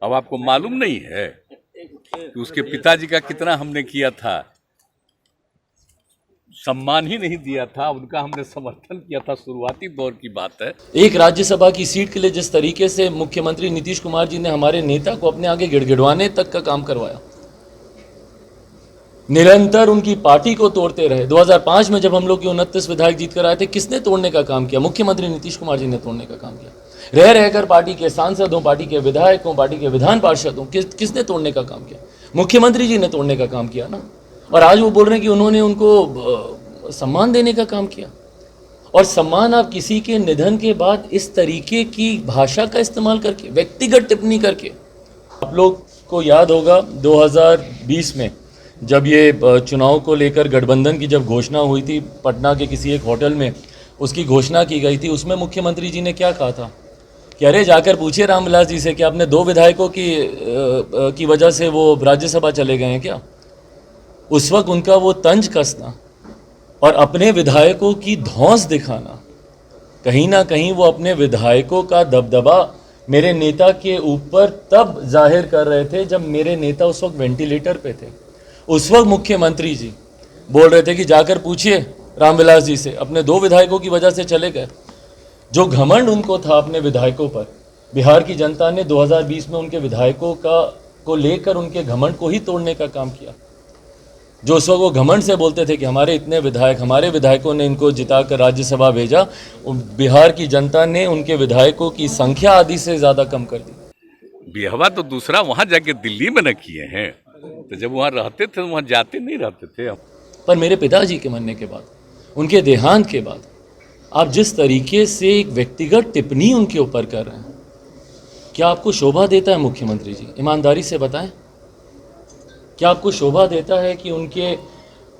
अब आपको मालूम नहीं है कि उसके पिताजी का कितना हमने किया था, सम्मान ही नहीं दिया था, उनका हमने समर्थन किया था। शुरुआती दौर की बात है। एक राज्यसभा की सीट के लिए जिस तरीके से मुख्यमंत्री नीतीश कुमार जी ने हमारे नेता को अपने आगे गिड़गिड़वाने तक का काम करवाया, निरंतर उनकी पार्टी को तोड़ते रहे। 2005 में जब हम लोग 29 विधायक जीत कर आए थे, किसने तोड़ने का काम किया? मुख्यमंत्री नीतीश कुमार जी ने तोड़ने का काम किया। रह रहकर पार्टी के सांसदों, पार्टी के विधायकों, पार्टी के विधान पार्षदों, किसने तोड़ने का काम किया? मुख्यमंत्री जी ने तोड़ने का काम किया ना। और आज वो बोल रहे हैं कि उन्होंने उनको सम्मान देने का काम किया। और सम्मान आप किसी के निधन के बाद इस तरीके की भाषा का इस्तेमाल करके, व्यक्तिगत टिप्पणी करके। आप लोग को याद होगा 2020 में जब ये चुनाव को लेकर गठबंधन की जब घोषणा हुई थी, पटना के किसी एक होटल में उसकी घोषणा की गई थी। उसमें मुख्यमंत्री जी ने क्या कहा था कि अरे जाकर पूछिए रामविलास जी से कि आपने 2 विधायकों की वजह से वो राज्यसभा चले गए हैं क्या? उस वक्त उनका वो तंज कसना और अपने विधायकों की धौंस दिखाना, कहीं ना कहीं वो अपने विधायकों का दबदबा मेरे नेता के ऊपर तब जाहिर कर रहे थे जब मेरे नेता उस वक्त वेंटिलेटर पे थे। उस वक्त मुख्यमंत्री जी बोल रहे थे कि जाकर पूछिए रामविलास जी से, अपने 2 विधायकों की वजह से चले गए। जो घमंड उनको था अपने विधायकों पर, बिहार की जनता ने 2020 में उनके विधायकों को लेकर उनके घमंड को ही तोड़ने का काम किया। जो उस वक्त वो घमंड से बोलते थे कि हमारे इतने विधायक, हमारे विधायकों ने इनको जिताकर राज्यसभा भेजा, बिहार की जनता ने उनके विधायकों की संख्या आधी से ज़्यादा कम कर दी। बिहवा तो दूसरा वहां जाके दिल्ली में न किए हैं, तो जब वहां रहते थे वहां जाते नहीं रहते थे। पर मेरे पिताजी के मरने के बाद, उनके देहांत के बाद, आप जिस तरीके से एक व्यक्तिगत टिप्पणी उनके ऊपर कर रहे हैं, क्या आपको शोभा देता है मुख्यमंत्री जी? ईमानदारी से बताएं, क्या आपको शोभा देता है कि उनके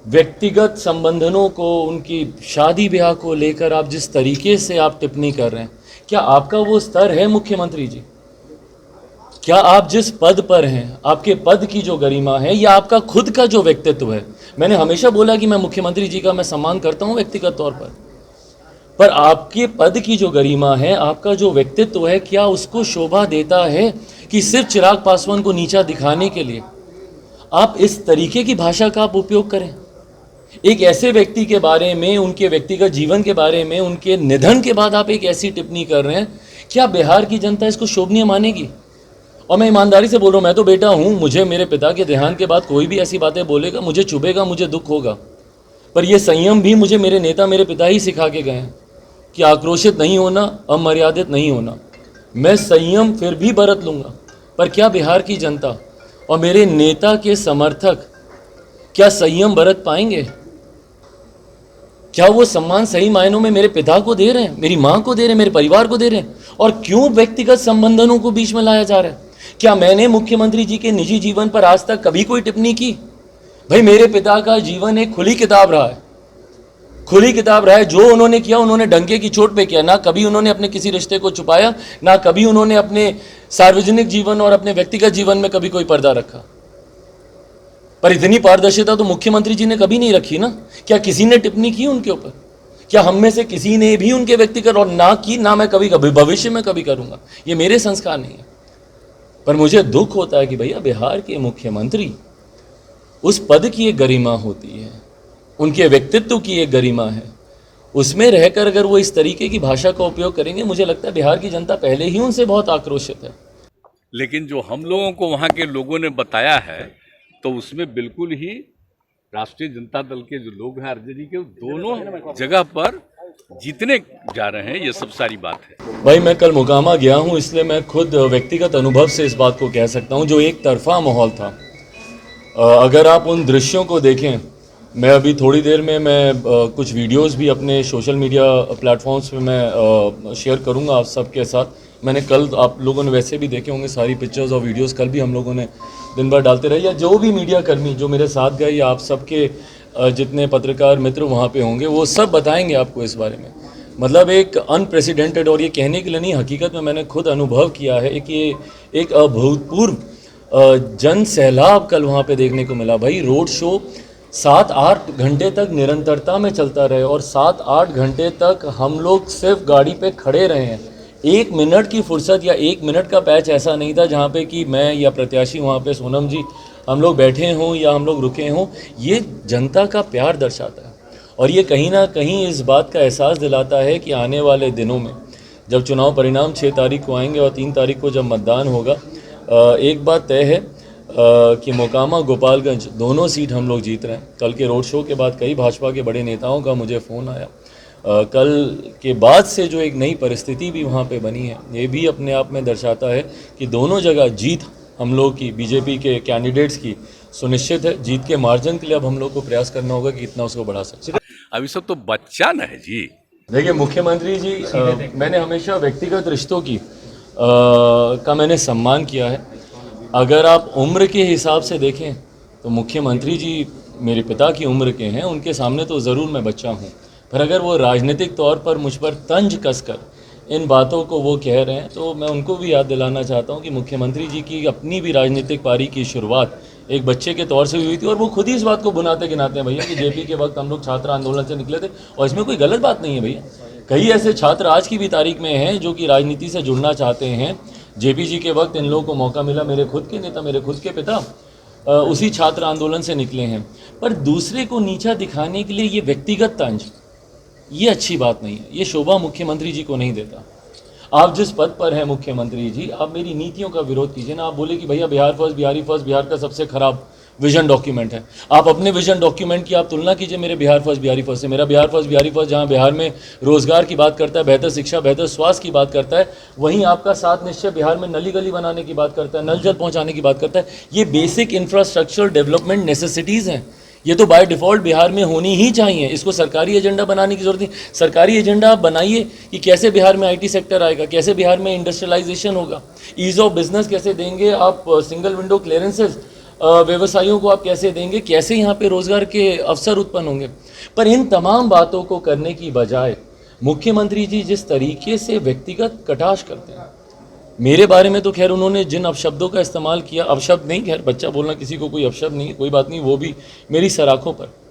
व्यक्तिगत संबंधों को, उनकी शादी ब्याह को लेकर आप जिस तरीके से आप टिप्पणी कर रहे हैं, क्या आपका वो स्तर है मुख्यमंत्री जी? क्या आप जिस पद पर हैं, आपके पद की जो गरिमा है या आपका खुद का जो व्यक्तित्व है? मैंने हमेशा बोला कि मैं मुख्यमंत्री जी का मैं सम्मान करता हूं व्यक्तिगत तौर पर आपके पद की जो गरिमा है, आपका जो व्यक्तित्व है, क्या उसको शोभा देता है कि सिर्फ चिराग पासवान को नीचा दिखाने के लिए आप इस तरीके की भाषा का आप उपयोग करें? एक ऐसे व्यक्ति के बारे में, उनके व्यक्तिगत जीवन के बारे में, उनके निधन के बाद आप एक ऐसी टिप्पणी कर रहे हैं, क्या बिहार की जनता इसको शोभनीय मानेगी? और मैं ईमानदारी से बोल रहा हूँ, मैं तो बेटा हूँ, मुझे मेरे पिता के देहांत के बाद कोई भी ऐसी बातें बोलेगा, मुझे चुभेगा, मुझे दुख होगा। पर यह संयम भी मुझे मेरे नेता, मेरे पिता ही सिखा के गए हैं कि आक्रोशित नहीं होना, अमर्यादित नहीं होना। मैं संयम फिर भी बरत लूँगा। पर क्या बिहार की जनता और मेरे नेता के समर्थक क्या संयम बरत पाएंगे? क्या वो सम्मान सही मायनों में मेरे पिता को दे रहे हैं, मेरी माँ को दे रहे हैं, मेरे परिवार को दे रहे हैं? और क्यों व्यक्तिगत संबंधों को बीच में लाया जा रहा है? क्या मैंने मुख्यमंत्री जी के निजी जीवन पर आज तक कभी कोई टिप्पणी की? भाई, मेरे पिता का जीवन एक खुली किताब रहा है, खुली किताब रहा है। जो उन्होंने किया, उन्होंने डंके की चोट पे किया। ना कभी उन्होंने अपने किसी रिश्ते को छुपाया, ना कभी उन्होंने अपने सार्वजनिक जीवन और अपने व्यक्तिगत जीवन में कभी कोई पर्दा रखा। पर इतनी पारदर्शिता तो मुख्यमंत्री जी ने कभी नहीं रखी ना। क्या किसी ने टिप्पणी की उनके ऊपर? क्या हम में से किसी ने भी उनके व्यक्तिगत, और ना की, ना मैं कभी भविष्य में कभी करूंगा। ये मेरे संस्कार नहीं है। पर मुझे दुख होता है कि भैया, बिहार के मुख्यमंत्री, उस पद की एक गरिमा होती है, उनके व्यक्तित्व की एक गरिमा है, उसमें रहकर अगर वो इस तरीके की भाषा का उपयोग करेंगे, मुझे लगता है बिहार की जनता पहले ही उनसे बहुत आक्रोशित है। लेकिन जो हम लोगों को वहाँ के लोगों ने बताया है, तो उसमें बिल्कुल ही राष्ट्रीय जनता दल के जो लोग हैं, आरजेडी के, दोनों जगह पर जीतने जा रहे हैं। ये सब सारी बात है। भाई, मैं कल मोकामा गया हूँ, इसलिए मैं खुद व्यक्तिगत अनुभव से इस बात को कह सकता हूँ। जो एक तरफा माहौल था, अगर आप उन दृश्यों को देखें, मैं अभी थोड़ी देर में कुछ वीडियोस भी अपने सोशल मीडिया प्लेटफॉर्म्स पे मैं शेयर करूंगा आप सबके साथ। मैंने कल, आप लोगों ने वैसे भी देखे होंगे सारी पिक्चर्स और वीडियोस, कल भी हम लोगों ने दिन भर डालते रहे, या जो भी मीडिया कर्मी जो मेरे साथ गए, या आप सबके जितने पत्रकार मित्र वहाँ पे होंगे, वो सब बताएंगे आपको इस बारे में। मतलब एक अनप्रेसिडेंटेड, और ये कहने के लिए नहीं, हकीकत में मैंने खुद अनुभव किया है कि ये एक अभूतपूर्व जन सैलाब कल वहाँ पे देखने को मिला। भाई, रोड शो 7-8 घंटे तक निरंतरता में चलता रहे, और 7-8 घंटे तक हम लोग सिर्फ गाड़ी पे खड़े रहे हैं। 1 मिनट की फुर्सत या 1 मिनट का पैच ऐसा नहीं था जहाँ पे कि मैं या प्रत्याशी वहाँ पे सोनम जी हम लोग बैठे हों या हम लोग रुके हों। ये जनता का प्यार दर्शाता है और ये कहीं ना कहीं इस बात का एहसास दिलाता है कि आने वाले दिनों में जब चुनाव परिणाम 6 तारीख को आएंगे और 3 तारीख को जब मतदान होगा, एक बात तय है कि मोकामा गोपालगंज दोनों सीट हम लोग जीत रहे हैं। कल के रोड शो के बाद कई भाजपा के बड़े नेताओं का मुझे फ़ोन आया। कल के बाद से जो एक नई परिस्थिति भी वहाँ पे बनी है, ये भी अपने आप में दर्शाता है कि दोनों जगह जीत हम लोग की, बीजेपी के कैंडिडेट्स की सुनिश्चित है। जीत के मार्जिन के लिए अब हम लोग को प्रयास करना होगा कि इतना उसको बढ़ा सकते। अभी सब तो बच्चा न है जी। देखिए मुख्यमंत्री जी, मैंने हमेशा व्यक्तिगत रिश्तों की का मैंने सम्मान किया है। अगर आप उम्र के हिसाब से देखें तो मुख्यमंत्री जी मेरे पिता की उम्र के हैं, उनके सामने तो ज़रूर मैं बच्चा हूँ। पर अगर वो राजनीतिक तौर पर मुझ पर तंज कसकर इन बातों को वो कह रहे हैं तो मैं उनको भी याद दिलाना चाहता हूँ कि मुख्यमंत्री जी की अपनी भी राजनीतिक पारी की शुरुआत एक बच्चे के तौर से हुई थी और वो खुद ही इस बात को बुनाते गिनाते हैं भैया कि जेपी के वक्त हम लोग छात्र आंदोलन से निकले थे और इसमें कोई गलत बात नहीं है भैया। कई ऐसे छात्र आज की भी तारीख में हैं जो कि राजनीति से जुड़ना चाहते हैं। जेपी जी के वक्त इन लोगों को मौका मिला, मेरे खुद के नेता, मेरे खुद के पिता उसी छात्र आंदोलन से निकले हैं। पर दूसरे को नीचा दिखाने के लिए ये व्यक्तिगत तंज, ये अच्छी बात नहीं है, ये शोभा मुख्यमंत्री जी को नहीं देता। आप जिस पद पर हैं मुख्यमंत्री जी, आप मेरी नीतियों का विरोध कीजिए ना। आप बोले कि भैया बिहार फर्स्ट, बिहारी फर्स्ट बिहार का सबसे खराब विजन डॉक्यूमेंट है। आप अपने विजन डॉक्यूमेंट की आप तुलना कीजिए मेरे बिहार फर्स्ट बिहारी फर्स्ट से। मेरा बिहार फर्स्ट बिहारी फर्स्ट जहाँ बिहार में रोजगार की बात करता है, बेहतर शिक्षा, बेहतर स्वास्थ्य की बात करता है, वहीं आपका 7 निश्चय बिहार में नली गली बनाने की बात करता है, नल जल पहुँचाने की बात करता है। ये बेसिक इंफ्रास्ट्रक्चर डेवलपमेंट नेसेसिटीज़ हैं, ये तो बाय डिफ़ॉल्ट बिहार में होनी ही चाहिए। इसको सरकारी एजेंडा बनाने की जरूरत नहीं। सरकारी एजेंडा आप बनाइए कि कैसे बिहार में आईटी सेक्टर आएगा, कैसे बिहार में इंडस्ट्रियलाइजेशन होगा, ईज़ ऑफ बिजनेस कैसे देंगे आप, सिंगल विंडो क्लियरेंसेज व्यवसायियों को आप कैसे देंगे, कैसे यहाँ पे रोजगार के अवसर उत्पन्न होंगे। पर इन तमाम बातों को करने की बजाय मुख्यमंत्री जी जिस तरीके से व्यक्तिगत कटाक्ष करते हैं, मेरे बारे में तो खैर उन्होंने जिन अपशब्दों का इस्तेमाल किया, अपशब्द नहीं, खैर बच्चा बोलना किसी को कोई अपशब्द नहीं है, कोई बात नहीं, वो भी मेरी सराखों पर